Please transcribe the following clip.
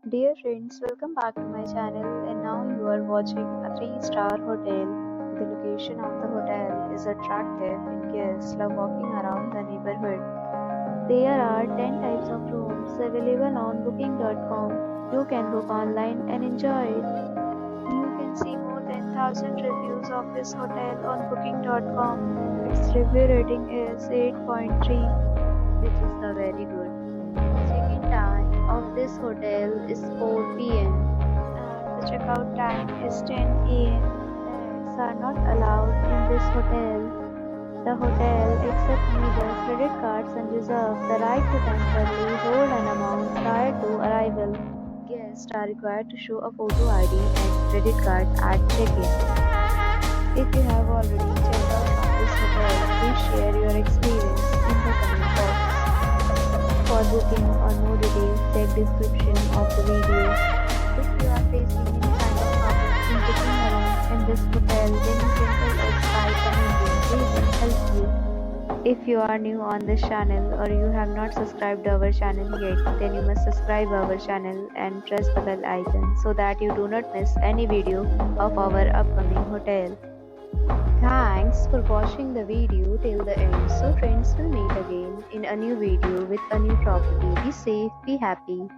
Dear friends, welcome back to my channel and now you are watching a 3-star hotel. The location of the hotel is attractive and guests love walking around the neighborhood. There are 10 types of rooms available on booking.com. You can book online and enjoy it. You can see more than 1000 reviews of this hotel on booking.com. Its review rating is 8.3, which is the very good. Check-in time of this hotel is 4 p.m. and the checkout time is 10 a.m. Pets are not allowed in this hotel. The hotel accepts neither credit cards and reserves the right to temporarily hold an amount prior to arrival. Guests are required to show a photo ID and credit card at check-in. If you have already checked out from this hotel, please share your experience in the comment box. For booking or more details, check description of the video. If you are facing any kind of problem in booking a room in this hotel, then you can tell us by commenting. We will help you. If you are new on this channel or you have not subscribed our channel yet, then you must subscribe our channel and press the bell icon so that you do not miss any video of our upcoming hotel. Thanks for watching the video till the end. So friends, will meet again in a new video with a new property. Be safe, be happy.